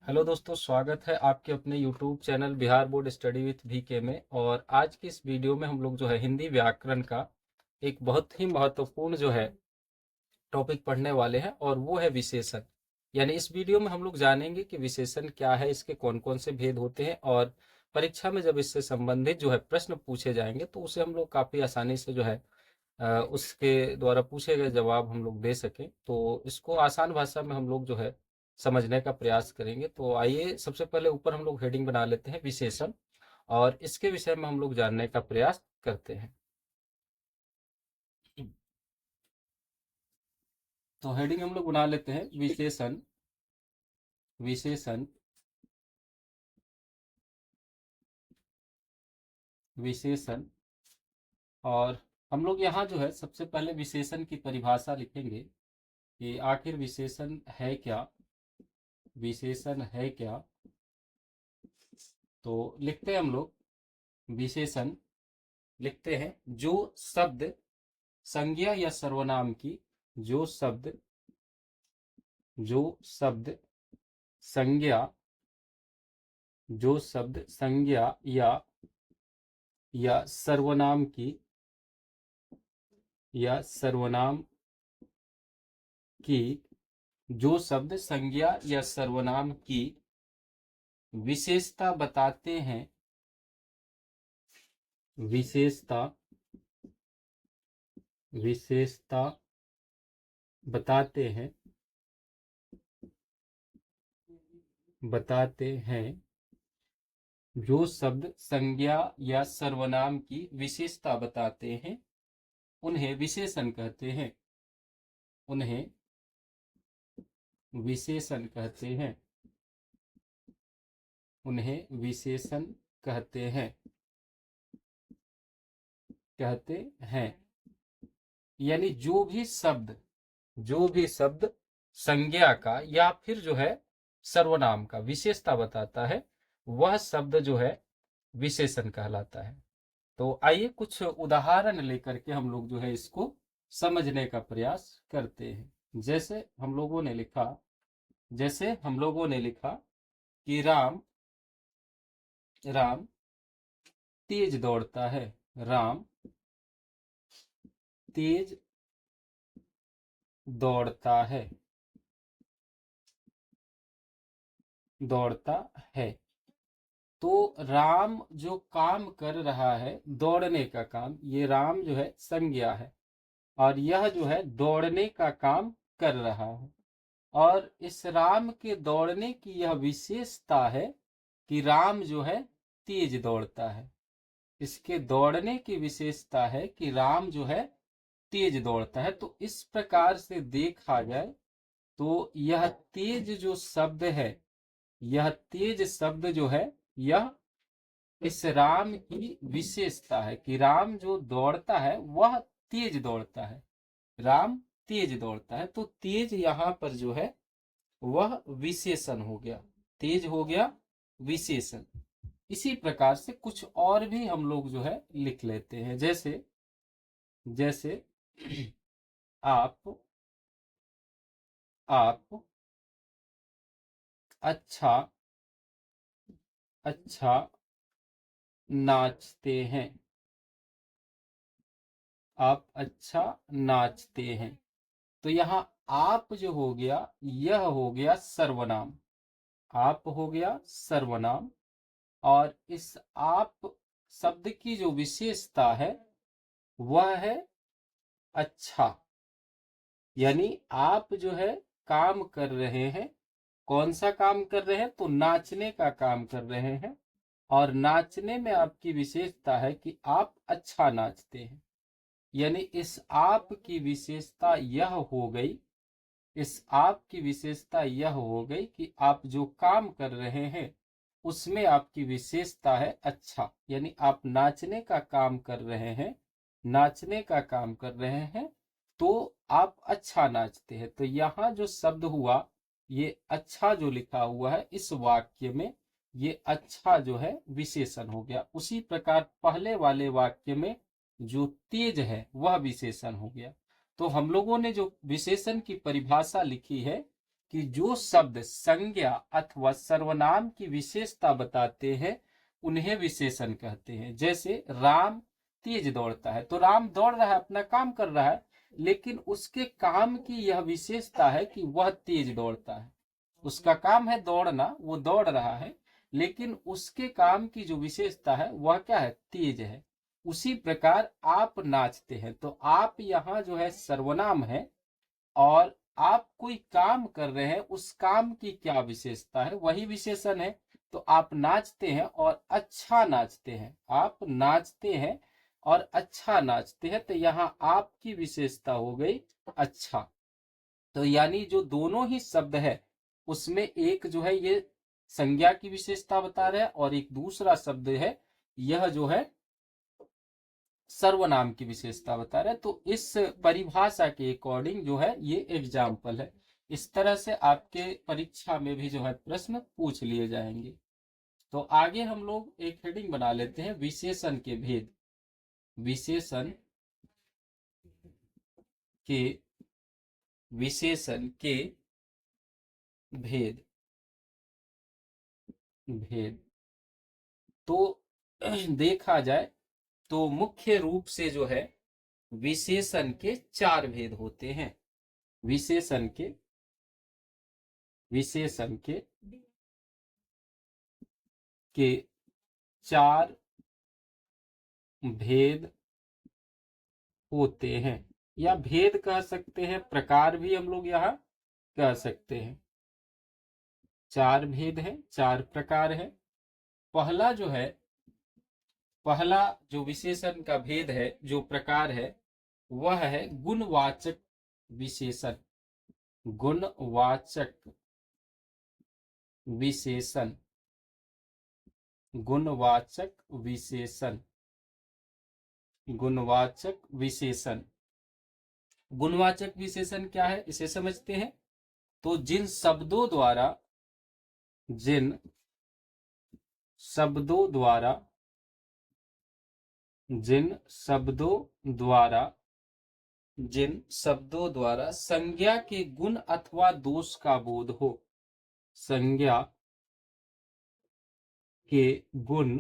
Hello दोस्तों, स्वागत है आपके अपने YouTube channel Bihar board study with VK में। और आज की इस वीडियो में हम लोग जो है हिंदी व्याकरण का एक बहुत ही महत्वपूर्ण जो है टॉपिक पढ़ने वाले हैं, और वो है विशेषण। यानी इस वीडियो में हम लोग जानेंगे कि विशेषण क्या है, इसके कौन कौन से भेद होते हैं, और परीक्षा में जब इससे संबंधित जो है प्रश्न पूछे जाएंगे तो उसे हम लोग काफ़ी आसानी से जो है उसके द्वारा पूछे गए जवाब हम लोग दे सकें। तो इसको आसान भाषा में हम लोग जो है समझने का प्रयास करेंगे। तो आइए सबसे पहले ऊपर हम लोग हेडिंग बना लेते हैं विशेषण, और इसके विषय में हम लोग जानने का प्रयास करते हैं। तो हेडिंग हम लोग बना लेते हैं विशेषण। विशेषण विशेषण और हम लोग यहाँ जो है सबसे पहले विशेषण की परिभाषा लिखेंगे कि आखिर विशेषण है क्या। विशेषण है क्या, तो लिखते हैं हम लोग विशेषण लिखते हैं जो शब्द संज्ञा या सर्वनाम की, जो शब्द जो शब्द संज्ञा जो शब्द संज्ञा या सर्वनाम की, या सर्वनाम की जो शब्द संज्ञा या सर्वनाम की विशेषता बताते हैं। विशेषता विशेषता बताते हैं बताते हैं जो शब्द संज्ञा या सर्वनाम की विशेषता बताते हैं, उन्हें विशेषण कहते हैं। उन्हें विशेषण कहते हैं। उन्हें विशेषण कहते हैं कहते हैं यानी जो भी शब्द संज्ञा का या फिर जो है सर्वनाम का विशेषता बताता है, वह शब्द जो है विशेषण कहलाता है। तो आइए कुछ उदाहरण लेकर के हम लोग जो है इसको समझने का प्रयास करते हैं। जैसे हम लोगों ने लिखा कि राम राम तेज दौड़ता है। राम तेज दौड़ता है दौड़ता है तो राम जो काम कर रहा है, दौड़ने का काम, ये राम जो है संज्ञा है, और यह जो है दौड़ने का काम कर रहा है। और इस राम के दौड़ने की यह विशेषता है कि राम जो है तेज दौड़ता है। इसके दौड़ने की विशेषता है कि राम जो है तेज दौड़ता है। तो इस प्रकार से देखा जाए तो यह तेज शब्द जो है, यह इस राम की विशेषता है कि राम जो दौड़ता है वह तेज दौड़ता है। राम तेज दौड़ता है, तो तेज यहाँ पर जो है वह विशेषण हो गया। तेज हो गया विशेषण। इसी प्रकार से कुछ और भी हम लोग जो है लिख लेते हैं। जैसे जैसे आप आप अच्छा अच्छा नाचते हैं। आप अच्छा नाचते हैं। तो यहाँ आप जो हो गया, यह हो गया सर्वनाम। आप हो गया सर्वनाम। और इस आप शब्द की जो विशेषता है वह है अच्छा। यानी आप जो है काम कर रहे हैं। कौन सा काम कर रहे हैं? तो नाचने का काम कर रहे हैं। और नाचने में आपकी विशेषता है कि आप अच्छा नाचते हैं। यानी इस आप की विशेषता यह हो गई इस आप की विशेषता यह हो गई कि आप जो काम कर रहे हैं उसमें आपकी विशेषता है अच्छा। यानी आप नाचने का काम कर रहे हैं तो आप अच्छा नाचते हैं। तो यहाँ जो शब्द हुआ, ये अच्छा जो लिखा हुआ है इस वाक्य में, ये अच्छा जो है विशेषण हो गया। उसी प्रकार पहले वाले वाक्य में जो तेज है वह विशेषण हो गया। तो हम लोगों ने जो विशेषण की परिभाषा लिखी है कि जो शब्द संज्ञा अथवा सर्वनाम की विशेषता बताते हैं उन्हें विशेषण कहते हैं। जैसे राम तेज दौड़ता है, तो राम दौड़ रहा है, अपना काम कर रहा है, लेकिन उसके काम की यह विशेषता है कि वह तेज दौड़ता है। उसका काम है दौड़ना, वो दौड़ रहा है, लेकिन उसके काम की जो विशेषता है वह क्या है, तेज है। उसी प्रकार आप नाचते हैं, तो आप यहाँ जो है सर्वनाम है, और आप कोई काम कर रहे हैं, उस काम की क्या विशेषता है वही विशेषण है। तो आप नाचते हैं और अच्छा नाचते हैं, आप नाचते हैं और अच्छा नाचते हैं, तो यहाँ आपकी विशेषता हो गई अच्छा। तो यानी जो दोनों ही शब्द है उसमें एक जो है ये संज्ञा की विशेषता बता रहे हैं, और एक दूसरा शब्द है यह जो है सर्वनाम की विशेषता बता रहे हैं। तो इस परिभाषा के अकॉर्डिंग जो है ये एग्जाम्पल है। इस तरह से आपके परीक्षा में भी जो है प्रश्न पूछ लिए जाएंगे। तो आगे हम लोग एक हेडिंग बना लेते हैं, विशेषण के भेद। विशेषण के विशेषण के भेद। भेद तो देखा जाए तो मुख्य रूप से जो है विशेषण के 4 भेद होते हैं। विशेषण के के 4 भेद होते हैं, या भेद कह सकते हैं, प्रकार भी हम लोग यहाँ कह सकते हैं। 4 भेद है, 4 प्रकार है। पहला जो है, पहला जो विशेषण का भेद है, जो प्रकार है, वह है गुणवाचक विशेषण। गुणवाचक विशेषण। गुणवाचक विशेषण। गुणवाचक विशेषण। गुणवाचक विशेषण क्या है इसे समझते हैं। तो जिन शब्दों द्वारा जिन शब्दों द्वारा संज्ञा के गुण अथवा दोष का बोध हो। संज्ञा के गुण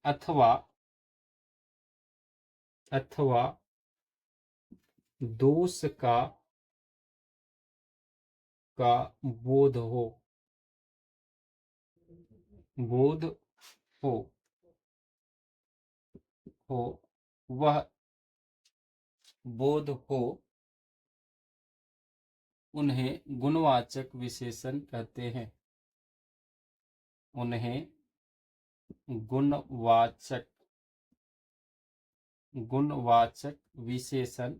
अथवा दोष का बोध हो। वह बोध हो, उन्हें गुणवाचक विशेषण कहते हैं। उन्हें गुणवाचक विशेषण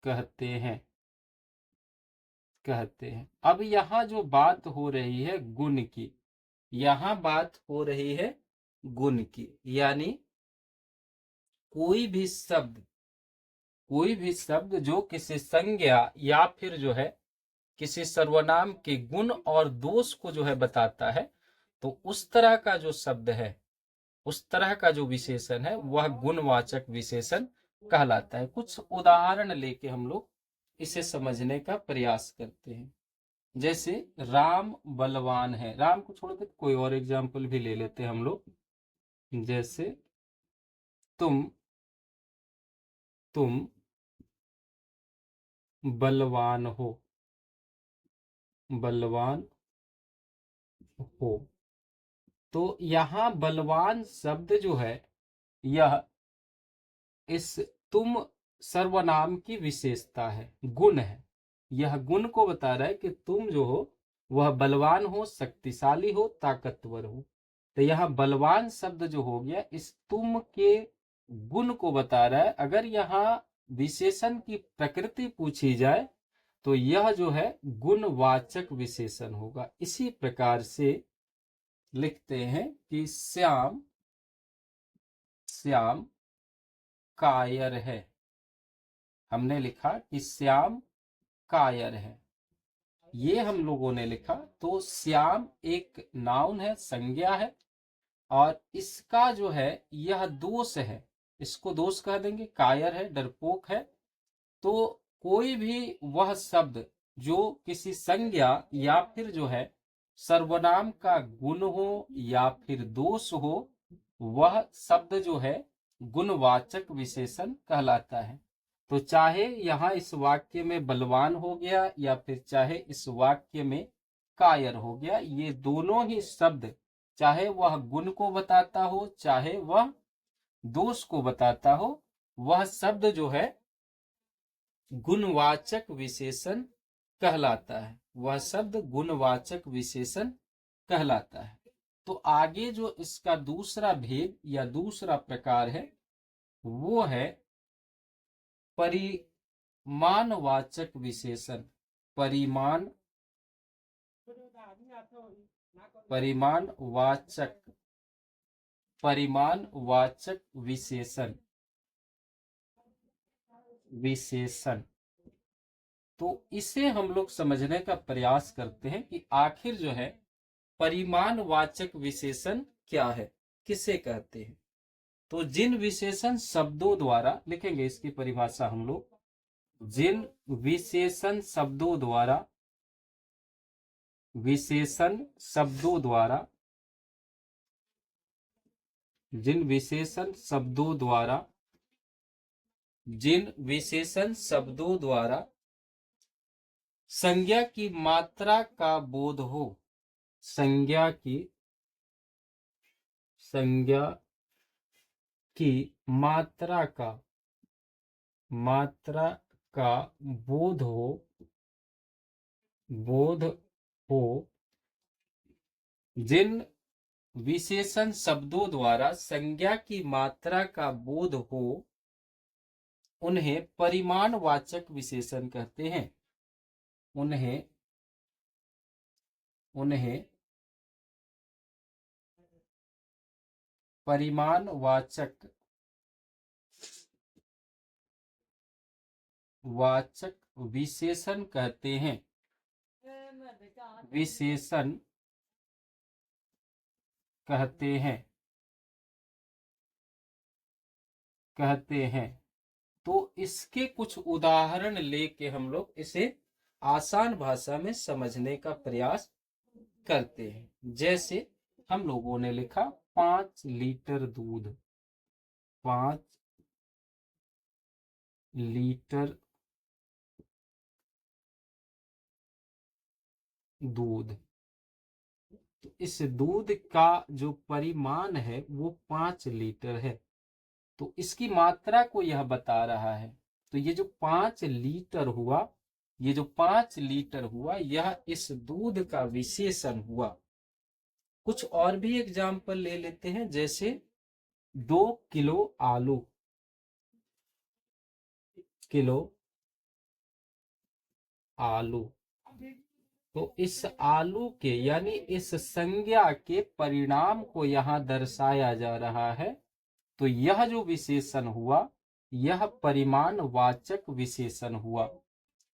कहते हैं। अब यहाँ जो बात हो रही है गुण की, यहाँ बात हो रही है गुण की, यानी कोई भी शब्द जो किसी संज्ञा या फिर जो है किसी सर्वनाम के गुण और दोष को जो है बताता है, तो उस तरह का जो शब्द है, उस तरह का जो विशेषण है वह गुणवाचक विशेषण कहलाता है। कुछ उदाहरण लेके हम लोग इसे समझने का प्रयास करते हैं। जैसे राम बलवान है, राम को छोड़ के कोई और एग्जाम्पल भी ले लेते हैं हम लोग। जैसे तुम बलवान हो। तो यहाँ बलवान शब्द जो है यह इस तुम सर्वनाम की विशेषता है, गुण है। यह गुण को बता रहा है कि तुम जो हो वह बलवान हो, शक्तिशाली हो, ताकतवर हो। तो यहाँ बलवान शब्द जो हो गया इस तुम के गुण को बता रहा है। अगर यहाँ विशेषण की प्रकृति पूछी जाए तो यह जो है गुणवाचक विशेषण होगा। इसी प्रकार से लिखते हैं कि श्याम कायर है। हमने लिखा कि श्याम कायर है, ये हम लोगों ने लिखा। तो श्याम एक नाउन है, संज्ञा है, और इसका जो है यह दोष है। इसको दोष कह देंगे, कायर है, डरपोक है। तो कोई भी वह शब्द जो किसी संज्ञा या फिर जो है सर्वनाम का गुण हो या फिर दोष हो, वह शब्द जो है गुणवाचक विशेषण कहलाता है। तो चाहे यहाँ इस वाक्य में बलवान हो गया या फिर चाहे इस वाक्य में कायर हो गया, ये दोनों ही शब्द चाहे वह गुण को बताता हो चाहे वह दोष को बताता हो, वह शब्द जो है गुणवाचक विशेषण कहलाता है। वह शब्द गुणवाचक विशेषण कहलाता है। तो आगे जो इसका दूसरा भेद या दूसरा प्रकार है वो है परिमाणवाचक विशेषण। परिमाणवाचक विशेषण। तो इसे हम लोग समझने का प्रयास करते हैं कि आखिर जो है परिमाणवाचक विशेषण क्या है, किसे कहते हैं। तो जिन विशेषण शब्दों द्वारा, लिखेंगे इसकी परिभाषा हम लोग, जिन विशेषण शब्दों द्वारा जिन विशेषण शब्दों द्वारा संज्ञा की मात्रा का बोध हो, संज्ञा की मात्रा का बोध हो, जिन विशेषण शब्दों द्वारा संज्ञा की मात्रा का बोध हो, उन्हें परिमाणवाचक विशेषण कहते हैं। उन्हें परिमाणवाचक विशेषण कहते हैं। कहते हैं। तो इसके कुछ उदाहरण लेके हम लोग इसे आसान भाषा में समझने का प्रयास करते हैं। जैसे हम लोगों ने लिखा 5 लीटर दूध, 5 लीटर दूध। तो इस दूध का जो परिमाण है वो 5 लीटर है। तो इसकी मात्रा को यह बता रहा है। तो ये जो 5 लीटर हुआ, यह इस दूध का विशेषण हुआ। कुछ और भी एग्जाम्पल ले लेते हैं, जैसे 2 किलो आलू, तो इस आलू के यानी इस संज्ञा के परिणाम को यहाँ दर्शाया जा रहा है। तो यह जो विशेषण हुआ यह परिमाणवाचक विशेषण हुआ।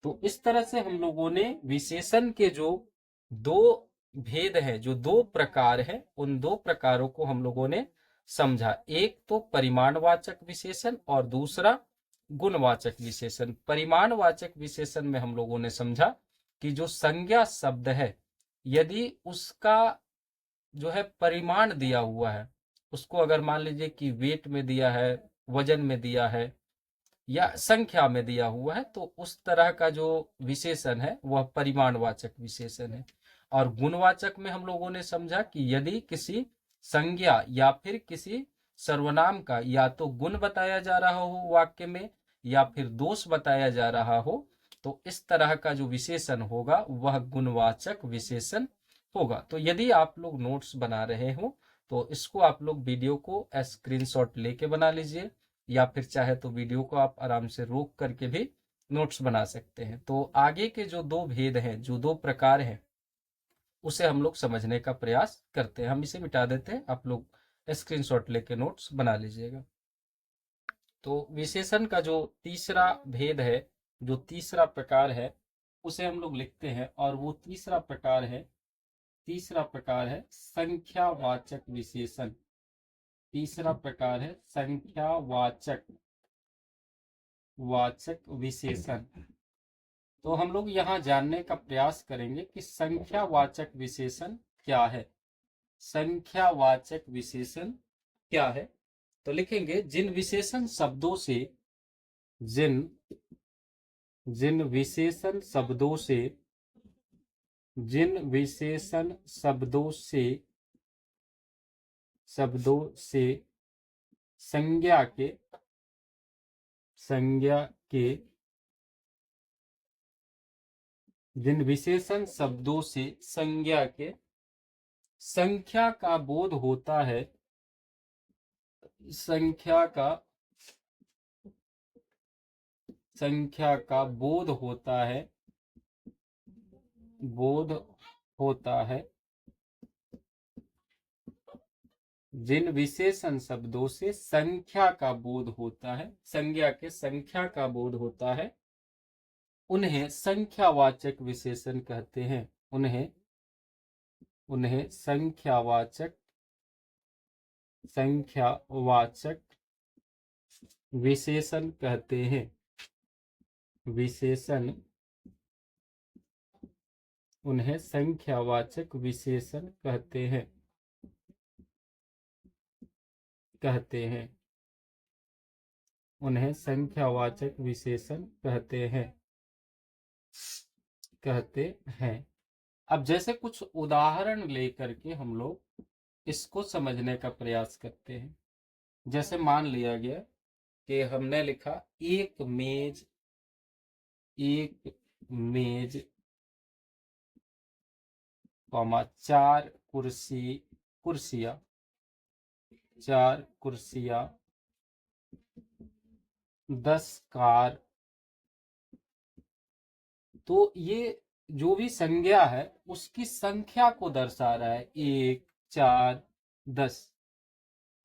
तो इस तरह से हम लोगों ने विशेषण के जो दो भेद है, जो दो प्रकार है, उन दो प्रकारों को हम लोगों ने समझा। एक तो परिमाणवाचक विशेषण और दूसरा गुणवाचक विशेषण। परिमाणवाचक विशेषण में हम लोगों ने समझा कि जो संज्ञा शब्द है, यदि उसका जो है परिमाण दिया हुआ है, उसको अगर मान लीजिए कि वेट में दिया है, वजन में दिया है या संख्या में दिया हुआ है, तो उस तरह का जो विशेषण है वह परिमाणवाचक विशेषण है। और गुणवाचक में हम लोगों ने समझा कि यदि किसी संज्ञा या फिर किसी सर्वनाम का या तो गुण बताया जा रहा हो वाक्य में या फिर दोष बताया जा रहा हो, तो इस तरह का जो विशेषण होगा वह गुणवाचक विशेषण होगा। तो यदि आप लोग नोट्स बना रहे हो तो इसको आप लोग वीडियो को स्क्रीनशॉट लेके बना लीजिए, या फिर चाहे तो वीडियो को आप आराम से रोक करके भी नोट्स बना सकते हैं। तो आगे के जो दो भेद हैं, जो दो प्रकार हैं, उसे हम लोग समझने का प्रयास करते हैं। हम इसे मिटा देते हैं, आप लोग स्क्रीनशॉट लेके नोट्स बना लीजिएगा। तो विशेषण का जो तीसरा भेद है, जो तीसरा प्रकार है, उसे हम लोग लिखते हैं, और वो तीसरा प्रकार है संख्यावाचक विशेषण। तीसरा प्रकार है संख्यावाचक विशेषण। तो हम लोग यहाँ जानने का प्रयास करेंगे कि संख्यावाचक विशेषण क्या है। संख्यावाचक विशेषण क्या है? तो लिखेंगे जिन विशेषण शब्दों से जिन विशेषण शब्दों से संज्ञा के जिन विशेषण शब्दों से संज्ञा के संख्या का बोध होता है, संख्या का बोध होता है, जिन विशेषण शब्दों से संख्या का बोध होता है, संख्या का बोध होता है, उन्हें संख्यावाचक विशेषण कहते हैं। उन्हें संख्यावाचक विशेषण कहते हैं। उन्हें संख्यावाचक विशेषण कहते हैं। उन्हें संख्यावाचक विशेषण कहते हैं। अब जैसे कुछ उदाहरण लेकर के हम लोग इसको समझने का प्रयास करते हैं। जैसे मान लिया गया कि हमने लिखा एक मेज कॉमा 4 कुर्सियां 10 कार। तो ये जो भी संज्ञा है उसकी संख्या को दर्शा रहा है, 1 4 10।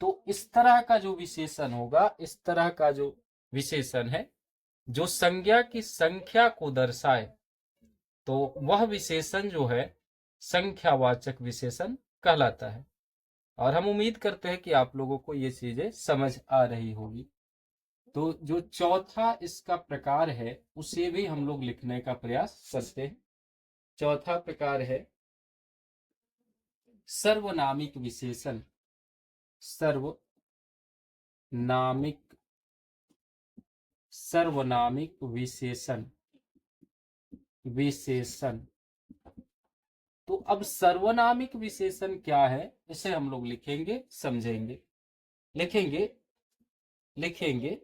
तो इस तरह का जो विशेषण होगा, इस तरह का जो विशेषण है जो संज्ञा की संख्या को दर्शाए, तो वह विशेषण जो है संख्यावाचक विशेषण कहलाता है। और हम उम्मीद करते हैं कि आप लोगों को ये चीजें समझ आ रही होगी। तो जो चौथा इसका प्रकार है उसे भी हम लोग लिखने का प्रयास करते हैं। चौथा प्रकार है सर्वनामिक विशेषण। सर्वनामिक विशेषण। तो अब सर्वनामिक विशेषण क्या है, इसे हम लोग लिखेंगे, समझेंगे। लिखेंगे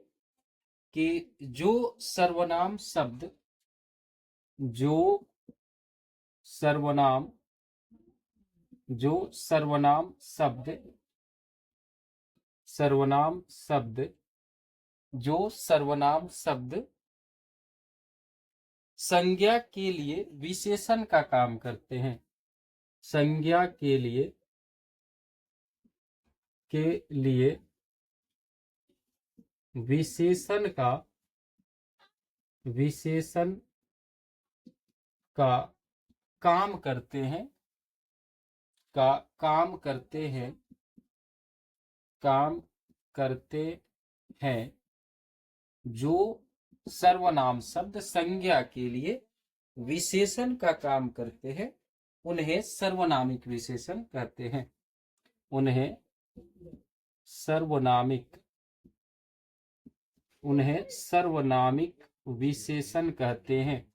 कि जो सर्वनाम शब्द संज्ञा के लिए विशेषण का काम करते हैं। संज्ञा के लिए विशेषण का काम करते हैं। जो सर्वनाम शब्द संज्ञा के लिए विशेषण का काम करते हैं, उन्हें सर्वनामिक विशेषण कहते हैं। उन्हें सर्वनामिक विशेषण कहते हैं।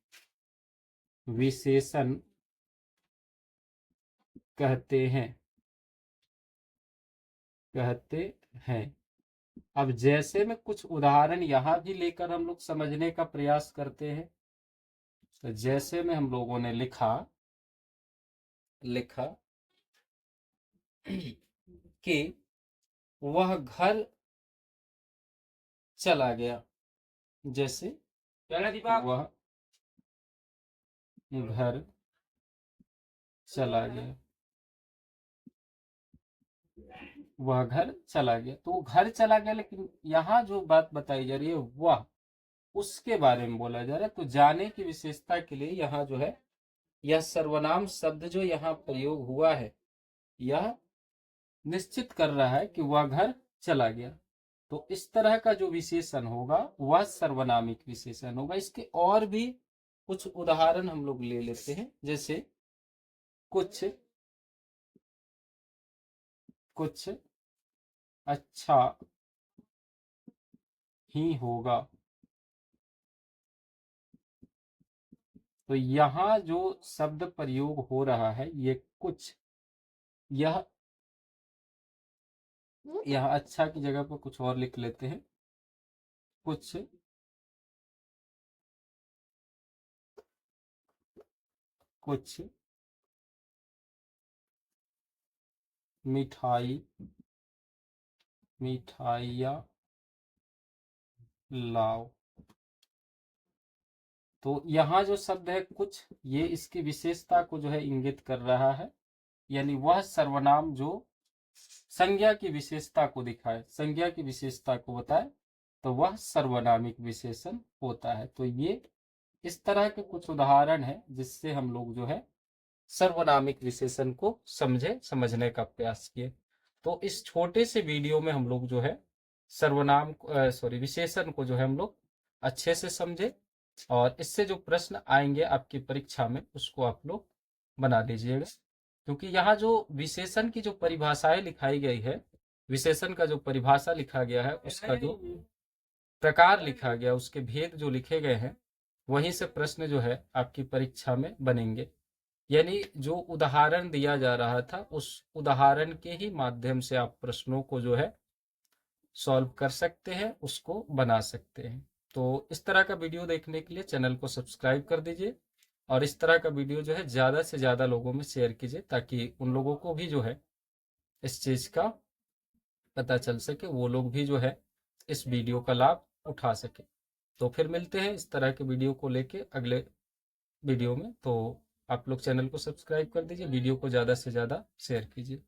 अब जैसे में कुछ उदाहरण यहां भी लेकर हम लोग समझने का प्रयास करते हैं। तो जैसे में हम लोगों ने लिखा कि वह घर चला गया। जैसे वह घर चला गया, वह घर चला गया। तो घर चला गया, लेकिन यहाँ जो बात बताई जा रही है वह, उसके बारे में बोला जा रहा है। तो जाने की विशेषता के लिए यहाँ जो है, यह सर्वनाम शब्द जो यहाँ प्रयोग हुआ है, यह निश्चित कर रहा है कि वह घर चला गया। तो इस तरह का जो विशेषण होगा वह सर्वनामिक विशेषण होगा। इसके और भी कुछ उदाहरण हम लोग ले लेते हैं, जैसे कुछ कुछ अच्छा ही होगा। तो यहाँ जो शब्द प्रयोग हो रहा है ये कुछ, यह यहाँ अच्छा की जगह पर कुछ और लिख लेते हैं, कुछ कुछ मिठाई मिठाइयाँ लाओ। तो यहाँ जो शब्द है कुछ, ये इसकी विशेषता को जो है इंगित कर रहा है, यानी वह सर्वनाम जो संज्ञा की विशेषता को दिखाए, संज्ञा की विशेषता को बताए, तो वह सर्वनामिक विशेषण होता है। तो ये इस तरह के कुछ उदाहरण है जिससे हम लोग जो है सर्वनामिक विशेषण को समझने का प्रयास किए। तो इस छोटे से वीडियो में हम लोग जो है विशेषण को जो है हम लोग अच्छे से समझे, और इससे जो प्रश्न आएंगे आपकी परीक्षा में उसको आप लोग बना लीजिएगा। क्योंकि यहाँ जो विशेषण की जो परिभाषाएं लिखाई गई है, विशेषण का जो परिभाषा लिखा गया है, उसका जो प्रकार लिखा गया, उसके भेद जो लिखे गए हैं, वहीं से प्रश्न जो है आपकी परीक्षा में बनेंगे। यानी जो उदाहरण दिया जा रहा था उस उदाहरण के ही माध्यम से आप प्रश्नों को जो है सॉल्व कर सकते हैं, उसको बना सकते हैं। तो इस तरह का वीडियो देखने के लिए चैनल को सब्सक्राइब कर दीजिए, और इस तरह का वीडियो जो है ज़्यादा से ज़्यादा लोगों में शेयर कीजिए, ताकि उन लोगों को भी जो है इस चीज़ का पता चल सके, वो लोग भी जो है इस वीडियो का लाभ उठा सके। तो फिर मिलते हैं इस तरह के वीडियो को लेके अगले वीडियो में। तो आप लोग चैनल को सब्सक्राइब कर दीजिए, वीडियो को ज़्यादा से ज़्यादा शेयर कीजिए।